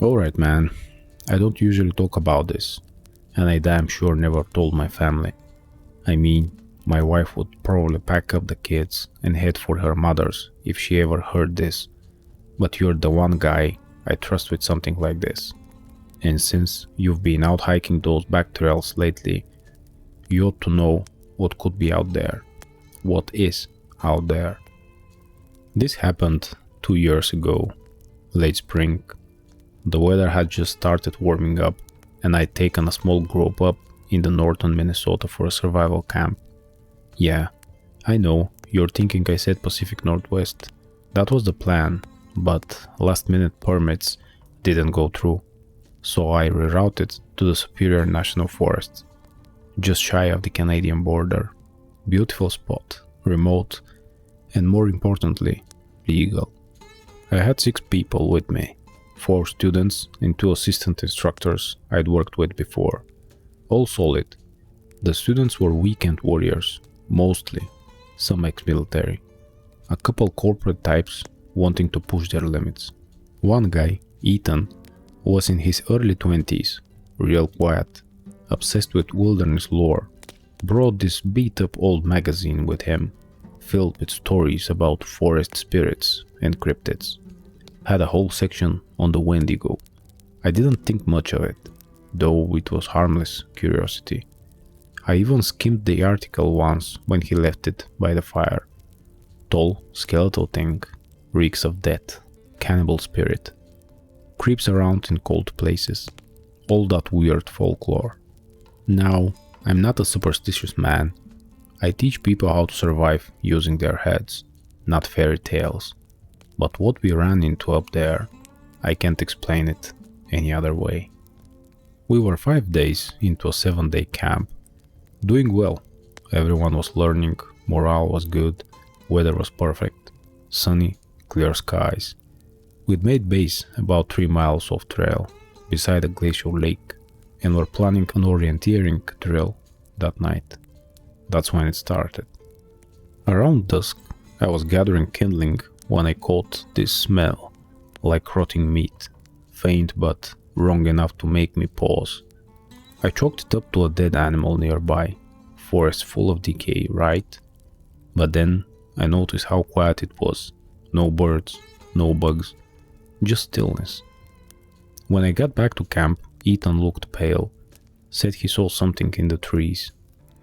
Alright, man. I don't usually talk about this, and I damn sure never told my family. I mean, my wife would probably pack up the kids and head for her mother's if she ever heard this, but you're the one guy I trust with something like this. And since you've been out hiking those back trails lately, you ought to know what could be out there. What is out there. This happened 2 years ago, late spring. The weather had just started warming up, and I'd taken a small group up in the northern Minnesota for a survival camp. Yeah, I know, you're thinking I said Pacific Northwest. That was the plan, but last minute permits didn't go through, so I rerouted to the Superior National Forest, just shy of the Canadian border. Beautiful spot, remote, and more importantly, legal. I had 6 people with me, 4 students and 2 assistant instructors I'd worked with before. All solid. The students were weekend warriors, mostly, some ex-military. A couple corporate types wanting to push their limits. One guy, Ethan, was in his early 20s, real quiet, obsessed with wilderness lore. Brought this beat-up old magazine with him, filled with stories about forest spirits and cryptids. Had a whole section on the Wendigo. I didn't think much of it, though it was harmless curiosity. I even skimmed the article once when he left it by the fire. Tall, skeletal thing, reeks of death, cannibal spirit. Creeps around in cold places. All that weird folklore. Now, I'm not a superstitious man. I teach people how to survive using their heads, not fairy tales. But what we ran into up there, I can't explain it any other way. We were 5 days into a 7-day camp. Doing well. Everyone was learning, morale was good, weather was perfect. Sunny, clear skies. We'd made base about 3 miles off trail, beside a glacial lake, and were planning an orienteering drill that night. That's when it started. Around dusk, I was gathering kindling when I caught this smell, like rotting meat, faint but wrong enough to make me pause. I chalked it up to a dead animal nearby, forest full of decay, right? But then I noticed how quiet it was. No birds, no bugs, just stillness. When I got back to camp, Ethan looked pale, said he saw something in the trees,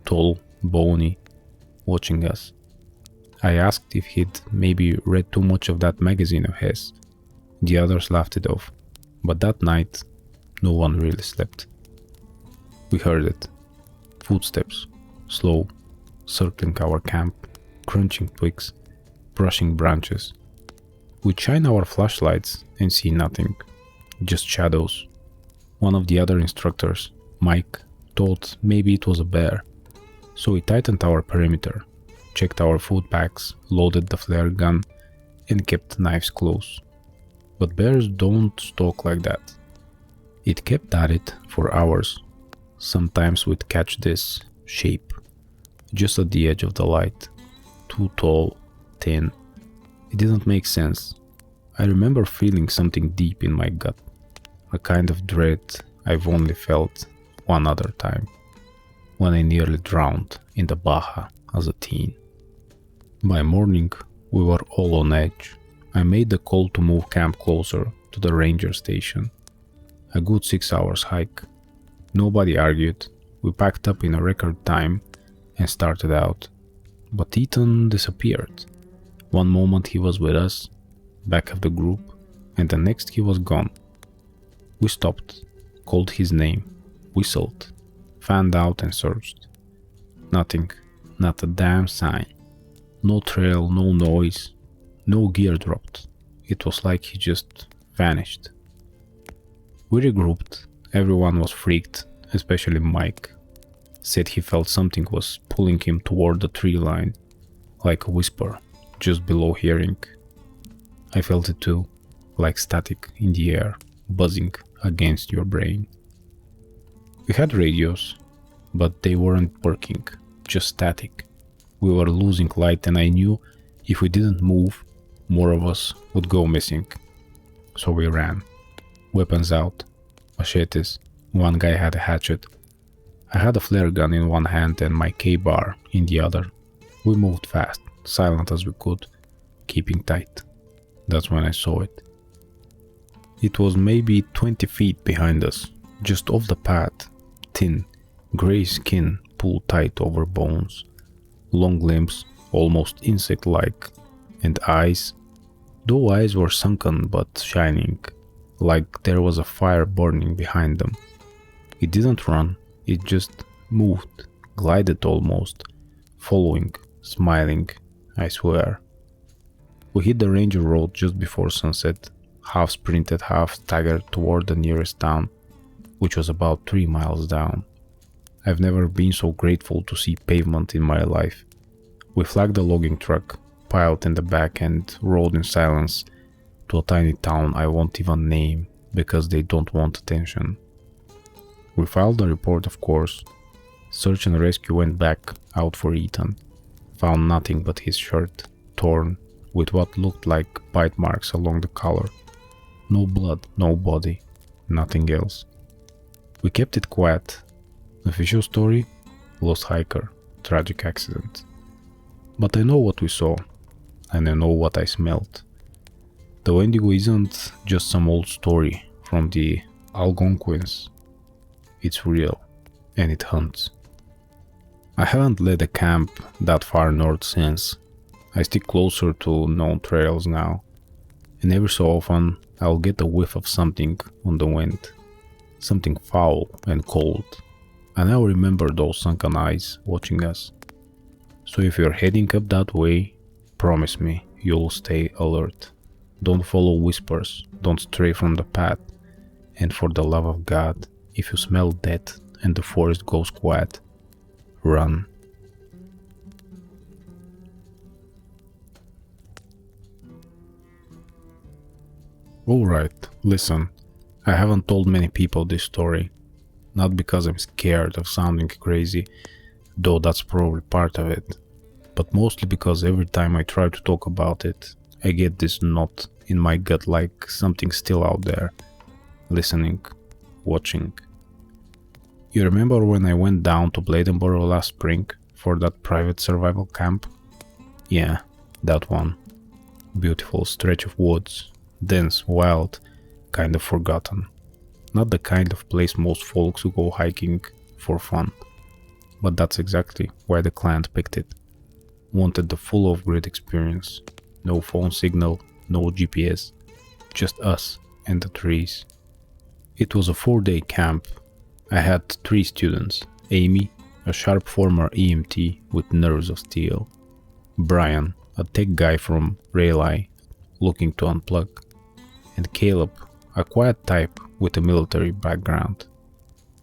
tall, bony, watching us. I asked if he'd maybe read too much of that magazine of his. The others laughed it off, but that night, no one really slept. We heard it. Footsteps, slow, circling our camp, crunching twigs, brushing branches. We'd shine our flashlights and see nothing, just shadows. One of the other instructors, Mike, thought maybe it was a bear, so we tightened our perimeter, checked our food packs, loaded the flare gun, and kept the knives close. But bears don't stalk like that. It kept at it for hours. Sometimes we'd catch this shape, just at the edge of the light, too tall, thin. It didn't make sense. I remember feeling something deep in my gut, a kind of dread I've only felt one other time, when I nearly drowned in the Baja as a teen. By morning, we were all on edge. I made the call to move camp closer to the ranger station. A good 6 hours hike. Nobody argued. We packed up in a record time and started out. But Ethan disappeared. One moment he was with us, back of the group, and the next he was gone. We stopped, called his name, whistled, fanned out and searched. Nothing, not a damn sign. No trail, no noise, no gear dropped. It was like he just vanished. We regrouped. Everyone was freaked, especially Mike. Said he felt something was pulling him toward the tree line, like a whisper, just below hearing. I felt it too, like static in the air, buzzing against your brain. We had radios, but they weren't working, just static. We were losing light, and I knew if we didn't move, more of us would go missing. So we ran. Weapons out, machetes, one guy had a hatchet. I had a flare gun in one hand and my K-bar in the other. We moved fast, silent as we could, keeping tight. That's when I saw it. It was maybe 20 feet behind us, just off the path, thin, grey skin pulled tight over bones, long limbs, almost insect-like, and eyes, though eyes were sunken but shining, like there was a fire burning behind them. It didn't run, it just moved, glided almost, following, smiling, I swear. We hit the Ranger Road just before sunset, half sprinted, half staggered toward the nearest town, which was about 3 miles down. I've never been so grateful to see pavement in my life. We flagged the logging truck, piled in the back and rode in silence to a tiny town I won't even name because they don't want attention. We filed a report, of course. Search and rescue went back out for Ethan. Found nothing but his shirt, torn, with what looked like bite marks along the collar. No blood, no body, nothing else. We kept it quiet. Official story? Lost hiker, tragic accident. But I know what we saw, and I know what I smelled. The Wendigo isn't just some old story from the Algonquins. It's real, and it hunts. I haven't led a camp that far north since. I stick closer to known trails now, and every so often I'll get a whiff of something on the wind, something foul and cold, and I'll remember those sunken eyes watching us. So if you're heading up that way, promise me you'll stay alert. Don't follow whispers, don't stray from the path, and for the love of God, if you smell death and the forest goes quiet, run. Alright, listen, I haven't told many people this story, not because I'm scared of sounding crazy, though that's probably part of it, but mostly because every time I try to talk about it, I get this knot in my gut like something's still out there, listening, watching. You remember when I went down to Bladenboro last spring for that private survival camp? Yeah, that one. Beautiful stretch of woods, dense, wild, kind of forgotten. Not the kind of place most folks who go hiking for fun. But that's exactly why the client picked it. Wanted the full off-grid experience. No phone signal, no GPS, just us and the trees. It was a 4-day camp. I had 3 students, Amy, a sharp former EMT with nerves of steel, Brian, a tech guy from Raleigh looking to unplug, and Caleb, a quiet type with a military background,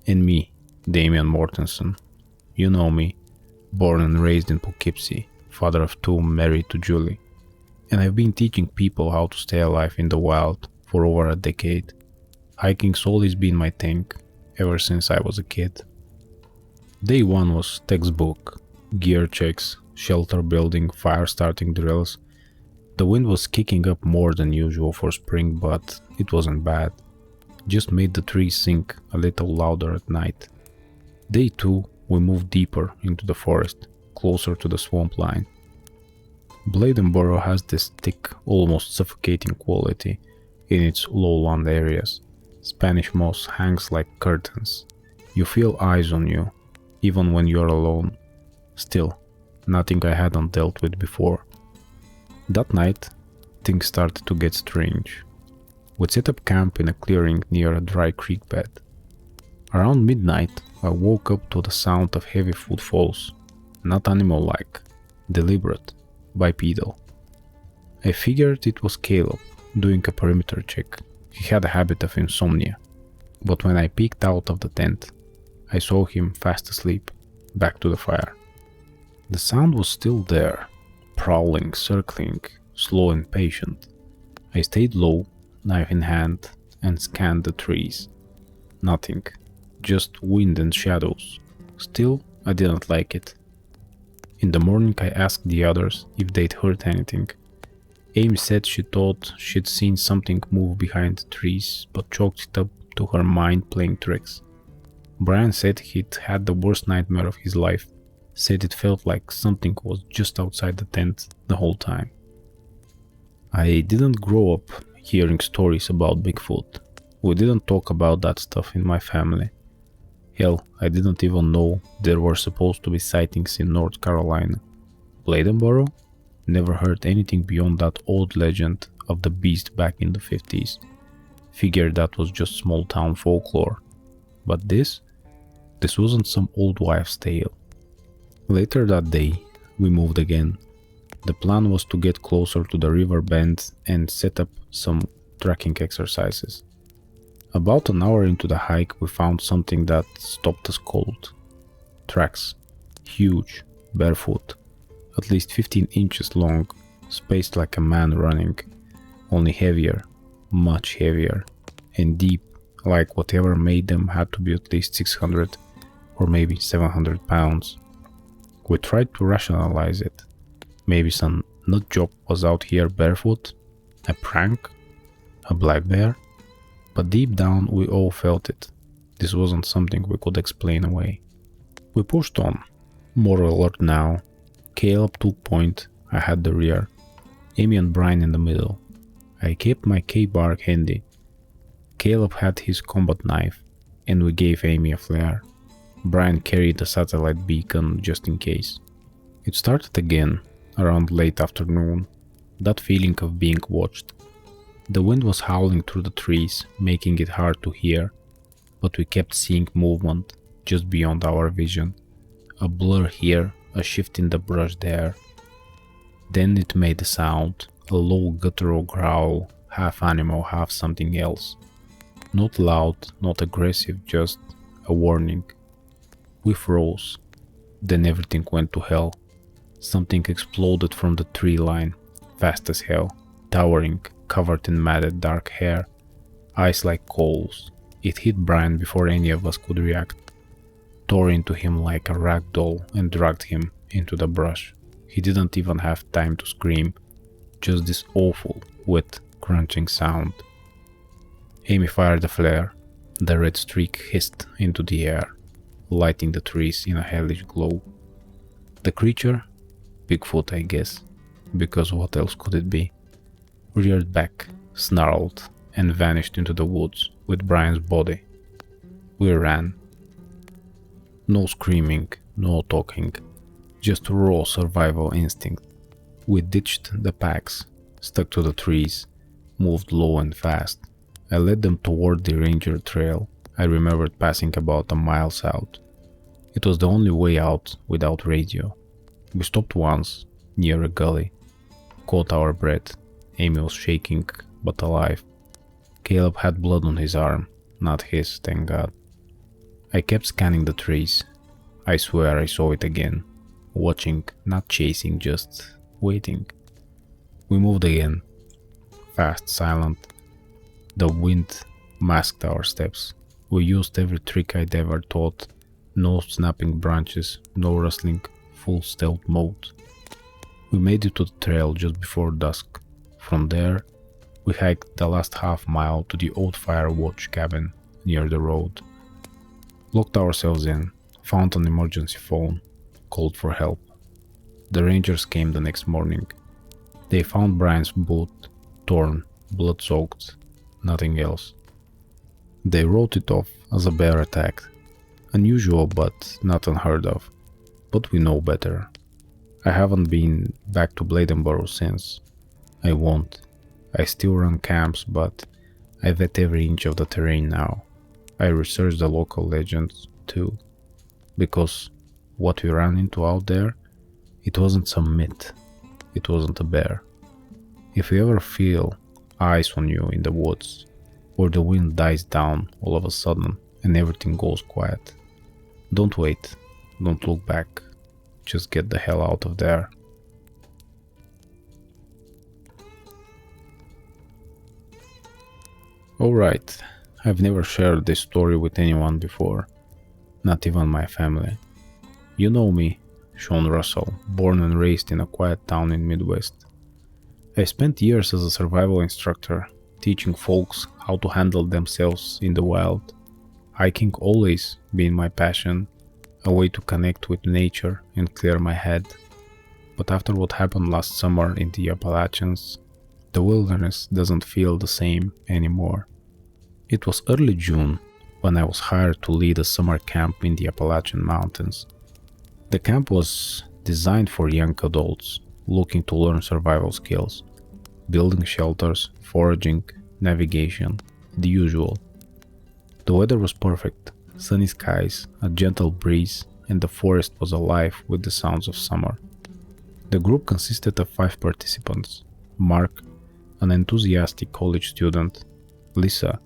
and me, Damian Mortensen. You know me, born and raised in Poughkeepsie, father of 2, married to Julie, and I've been teaching people how to stay alive in the wild for over a decade. Hiking's always been my thing, ever since I was a kid. Day 1 was textbook, gear checks, shelter building, fire starting drills. The wind was kicking up more than usual for spring, but it wasn't bad. Just made the trees sink a little louder at night. Day 2, we moved deeper into the forest, closer to the swamp line. Bladenboro has this thick, almost suffocating quality in its lowland areas. Spanish moss hangs like curtains. You feel eyes on you, even when you're alone. Still, nothing I hadn't dealt with before. That night, things started to get strange. We'd set up camp in a clearing near a dry creek bed. Around midnight, I woke up to the sound of heavy footfalls, not animal-like, deliberate, bipedal. I figured it was Caleb doing a perimeter check. He had a habit of insomnia, but when I peeked out of the tent, I saw him fast asleep, back to the fire. The sound was still there, prowling, circling, slow and patient. I stayed low, knife in hand, and scanned the trees. Nothing, just wind and shadows. Still, I didn't like it. In the morning I asked the others if they'd heard anything. Amy said she thought she'd seen something move behind the trees, but chalked it up to her mind playing tricks. Brian said he'd had the worst nightmare of his life, said it felt like something was just outside the tent the whole time. I didn't grow up hearing stories about Bigfoot. We didn't talk about that stuff in my family. Hell, I didn't even know there were supposed to be sightings in North Carolina. Bladenboro? Never heard anything beyond that old legend of the beast back in the 50s. Figured that was just small town folklore. But this wasn't some old wives' tale. Later that day, we moved again. The plan was to get closer to the river bend and set up some tracking exercises. About an hour into the hike, we found something that stopped us cold. Tracks. Huge, barefoot, at least 15 inches long, spaced like a man running, only heavier, much heavier, and deep, like whatever made them had to be at least 600 or maybe 700 pounds. We tried to rationalize it. Maybe some nut job was out here barefoot? A prank? A black bear? But deep down we all felt it. This wasn't something we could explain away. We pushed on, more alert now. Caleb took point, I had the rear, Amy and Brian in the middle. I kept my K-bar handy. Caleb had his combat knife, and we gave Amy a flare. Brian carried a satellite beacon just in case. It started again, around late afternoon, that feeling of being watched. The wind was howling through the trees, making it hard to hear, but we kept seeing movement just beyond our vision. A blur here, a shift in the brush there. Then it made a sound, a low guttural growl, half animal, half something else. Not loud, not aggressive, just a warning. We froze. Then everything went to hell. Something exploded from the tree line, fast as hell, towering, covered in matted dark hair, eyes like coals. It hit Brian before any of us could react, tore into him like a rag doll and dragged him into the brush. He didn't even have time to scream, just this awful, wet, crunching sound. Amy fired a flare. The red streak hissed into the air, lighting the trees in a hellish glow. The creature? Bigfoot, I guess, because what else could it be? Reared back, snarled, and vanished into the woods with Brian's body. We ran. No screaming, no talking, just raw survival instinct. We ditched the packs, stuck to the trees, moved low and fast. I led them toward the ranger trail I remembered passing about a mile south. It was the only way out without radio. We stopped once, near a gully, caught our breath. Amy was shaking, but alive. Caleb had blood on his arm, not his, thank God. I kept scanning the trees. I swear I saw it again, watching, not chasing, just waiting. We moved again, fast, silent. The wind masked our steps. We used every trick I'd ever taught. No snapping branches, no rustling, full stealth mode. We made it to the trail just before dusk. From there, we hiked the last half mile to the old fire watch cabin near the road. Locked ourselves in, found an emergency phone, called for help. The rangers came the next morning. They found Brian's boot, torn, blood-soaked, nothing else. They wrote it off as a bear attack. Unusual but not unheard of. But we know better. I haven't been back to Bladenboro since. I won't. I still run camps, but I vet every inch of the terrain now. I research the local legends too. Because what we ran into out there, it wasn't some myth. It wasn't a bear. If you ever feel eyes on you in the woods, or the wind dies down all of a sudden and everything goes quiet, don't wait, don't look back, just get the hell out of there. Alright, I've never shared this story with anyone before, not even my family. You know me, Sean Russell, born and raised in a quiet town in Midwest. I spent years as a survival instructor, teaching folks how to handle themselves in the wild. Hiking always been my passion, a way to connect with nature and clear my head. But after what happened last summer in the Appalachians, the wilderness doesn't feel the same anymore. It was early June when I was hired to lead a summer camp in the Appalachian Mountains. The camp was designed for young adults looking to learn survival skills, building shelters, foraging, navigation, the usual. The weather was perfect, sunny skies, a gentle breeze, and the forest was alive with the sounds of summer. The group consisted of 5 participants: Mark, an enthusiastic college student; Lisa,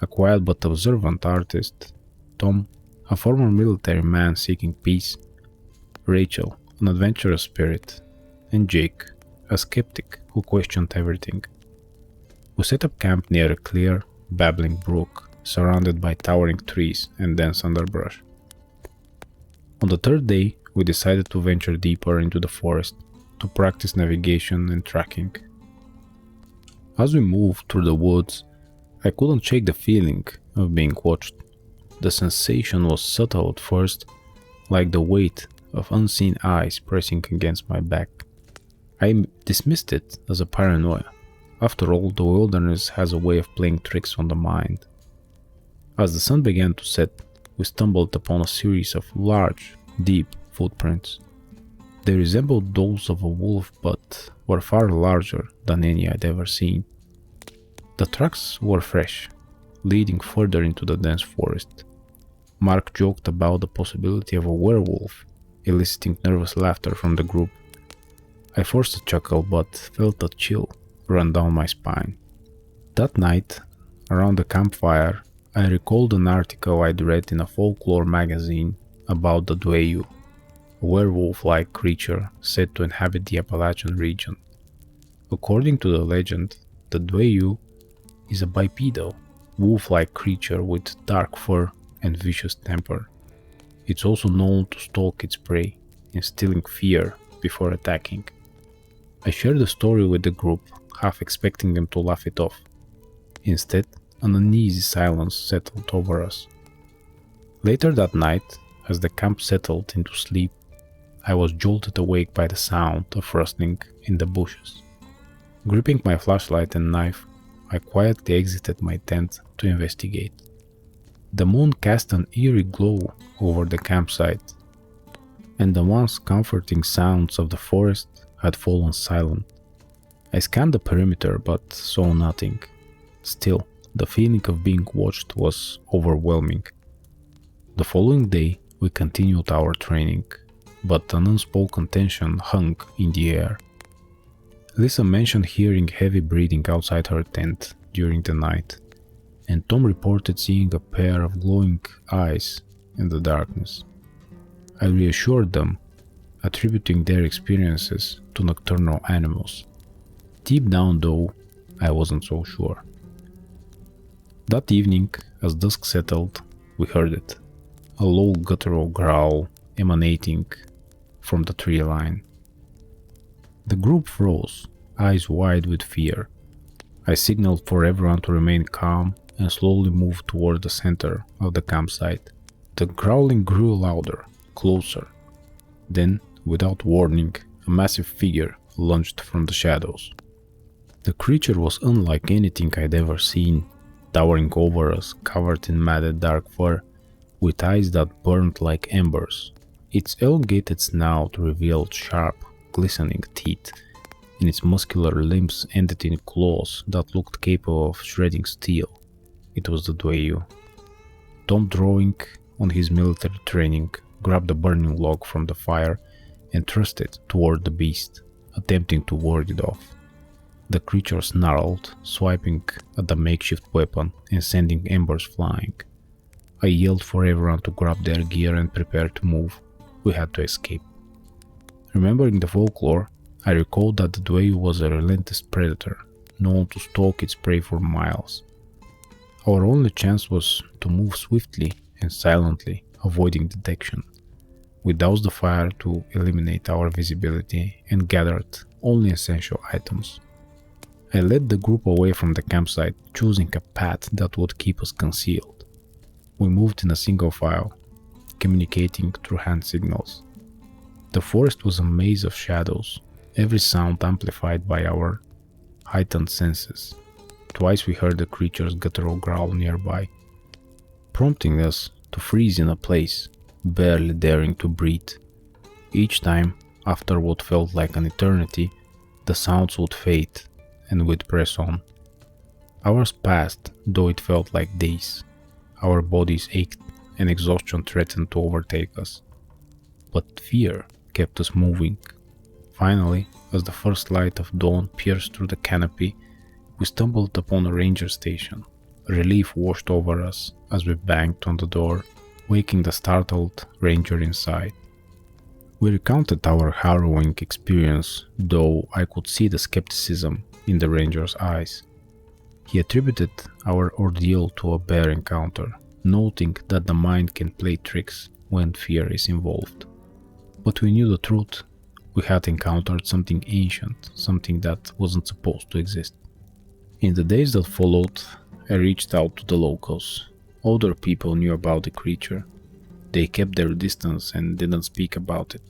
a quiet but observant artist; Tom, a former military man seeking peace; Rachel, an adventurous spirit; and Jake, a skeptic who questioned everything. We set up camp near a clear, babbling brook, surrounded by towering trees and dense underbrush. On the 3rd day, we decided to venture deeper into the forest to practice navigation and tracking. As we moved through the woods, I couldn't shake the feeling of being watched. The sensation was subtle at first, like the weight of unseen eyes pressing against my back. I dismissed it as a paranoia. After all, the wilderness has a way of playing tricks on the mind. As the sun began to set, we stumbled upon a series of large, deep footprints. They resembled those of a wolf but were far larger than any I'd ever seen. The tracks were fresh, leading further into the dense forest. Mark joked about the possibility of a werewolf, eliciting nervous laughter from the group. I forced a chuckle but felt a chill run down my spine. That night, around the campfire, I recalled an article I'd read in a folklore magazine about the Dweyu, a werewolf-like creature said to inhabit the Appalachian region. According to the legend, the Dweyu is a bipedal, wolf-like creature with dark fur and vicious temper. It's also known to stalk its prey, instilling fear before attacking. I shared the story with the group, half expecting them to laugh it off. Instead, an uneasy silence settled over us. Later that night, as the camp settled into sleep, I was jolted awake by the sound of rustling in the bushes. Gripping my flashlight and knife, I quietly exited my tent to investigate. The moon cast an eerie glow over the campsite, and the once comforting sounds of the forest had fallen silent. I scanned the perimeter but saw nothing. Still, the feeling of being watched was overwhelming. The following day, we continued our training, but an unspoken tension hung in the air. Lisa mentioned hearing heavy breathing outside her tent during the night, and Tom reported seeing a pair of glowing eyes in the darkness. I reassured them, attributing their experiences to nocturnal animals. Deep down though, I wasn't so sure. That evening, as dusk settled, we heard it, a low guttural growl emanating from the tree line. The group froze, eyes wide with fear. I signaled for everyone to remain calm and slowly moved toward the center of the campsite. The growling grew louder, closer. Then, without warning, a massive figure lunged from the shadows. The creature was unlike anything I'd ever seen, towering over us, covered in matted dark fur, with eyes that burned like embers. Its elongated snout revealed sharp, glistening teeth, and its muscular limbs ended in claws that looked capable of shredding steel. It was the Dweyu. Tom, drawing on his military training, grabbed a burning log from the fire and thrust it toward the beast, attempting to ward it off. The creature snarled, swiping at the makeshift weapon and sending embers flying. I yelled for everyone to grab their gear and prepare to move. We had to escape. Remembering the folklore, I recalled that the Dweyu was a relentless predator, known to stalk its prey for miles. Our only chance was to move swiftly and silently, avoiding detection. We doused the fire to eliminate our visibility and gathered only essential items. I led the group away from the campsite, choosing a path that would keep us concealed. We moved in a single file, communicating through hand signals. The forest was a maze of shadows, every sound amplified by our heightened senses. Twice we heard the creature's guttural growl nearby, prompting us to freeze in a place, barely daring to breathe. Each time, after what felt like an eternity, the sounds would fade and we'd press on. Hours passed, though it felt like days. Our bodies ached and exhaustion threatened to overtake us. But fear kept us moving. Finally, as the first light of dawn pierced through the canopy, we stumbled upon a ranger station. Relief washed over us as we banged on the door, waking the startled ranger inside. We recounted our harrowing experience, though I could see the skepticism in the ranger's eyes. He attributed our ordeal to a bear encounter, noting that the mind can play tricks when fear is involved. But we knew the truth. We had encountered something ancient, something that wasn't supposed to exist. In the days that followed, I reached out to the locals. Older people knew about the creature. They kept their distance and didn't speak about it.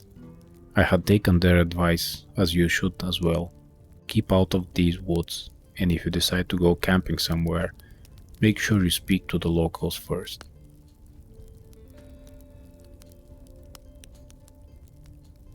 I had taken their advice, as you should as well. Keep out of these woods, and if you decide to go camping somewhere, make sure you speak to the locals first.